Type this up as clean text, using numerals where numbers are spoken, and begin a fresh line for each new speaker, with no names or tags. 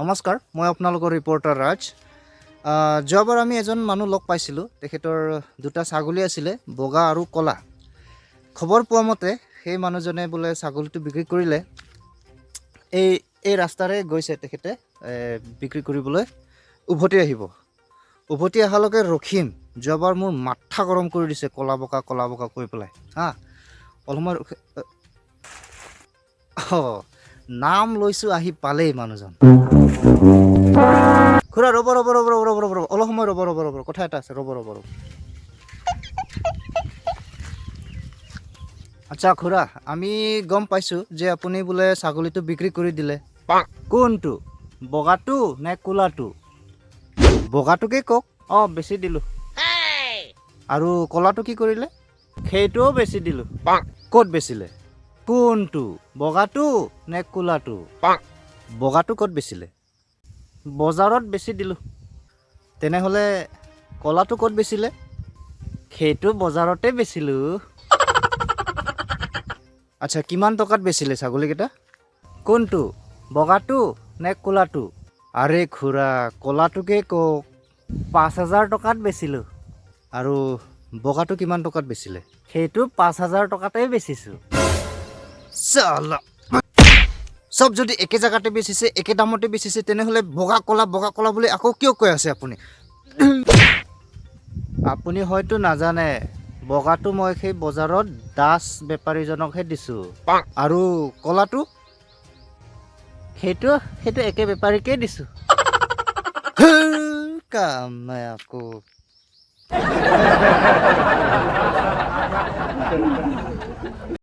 নমস্কাৰ, মই আপোনালোকৰ ৰিপৰ্টাৰ ৰাজ। যোৱাবাৰ আমি এজন মানুহ লগ পাইছিলোঁ। তেখেতৰ দুটা ছাগলী আছিলে, বগা আৰু ক'লা। খবৰ পোৱা মতে সেই মানুহজনে বোলে ছাগলীটো বিক্ৰী কৰিলে। এই ৰাস্তাৰে গৈছে তেখেতে বিক্ৰী কৰিবলৈ, উভতি আহিব। উভতি অহালৈকে ৰখিম। যোৱাবাৰ মোৰ মাথা গৰম কৰি দিছে, ক'লা বগা কৈ পেলাই অলপ সময় নাম লৈছোঁ, আহি পালেই মানুহজন। খুৰা ৰ'ব, অলপ সময় ৰ'ব, কথা এটা আছে, ৰ'ব। আচ্ছা খুৰা, আমি গম পাইছোঁ যে আপুনি বোলে ছাগলীটো বিক্ৰী কৰি দিলে। কোনটো, বগাটো নে ক'লাটো? বগাটোকে কওক। বেছি দিলোঁ। আৰু ক'লাটো কি কৰিলে? সেইটোও বেছি দিলোঁ। ক'ত বেচিলে? কোনটো, বগাটো নে ক'লাটো? বগাটো ক'ত বেচিলে? বজাৰত বেছি দিলোঁ। তেনেহ'লে ক'লাটো ক'ত বেচিলে? সেইটো বজাৰতে বেচিলোঁ। আচ্ছা, কিমান টকাত বেচিলে ছাগলীকেইটা? কোনটো, বগাটো নে ক'লাটো? আৰে খুৰা, ক'লাটোকে কওক। 5,000 টকাত বেচিলোঁ। আৰু বগাটো কিমান টকাত বেচিলে? সেইটো 5,000 টকাতেই বেচিছোঁ। চালা, চব যদি একে জেগাতে বেচিছে, একে দামতে বেচিছে, তেনেহ'লে বগা ক'লা বুলি আকৌ কিয় কৈ আছে আপুনি? আপুনি হয়তো নাজানে, বগাটো মই সেই বজাৰত দাস বেপাৰীজনকহে দিছোঁ। আৰু ক'লাটো? সেইটো একে বেপাৰীকেই দিছোঁ। কাম নাই আকৌ।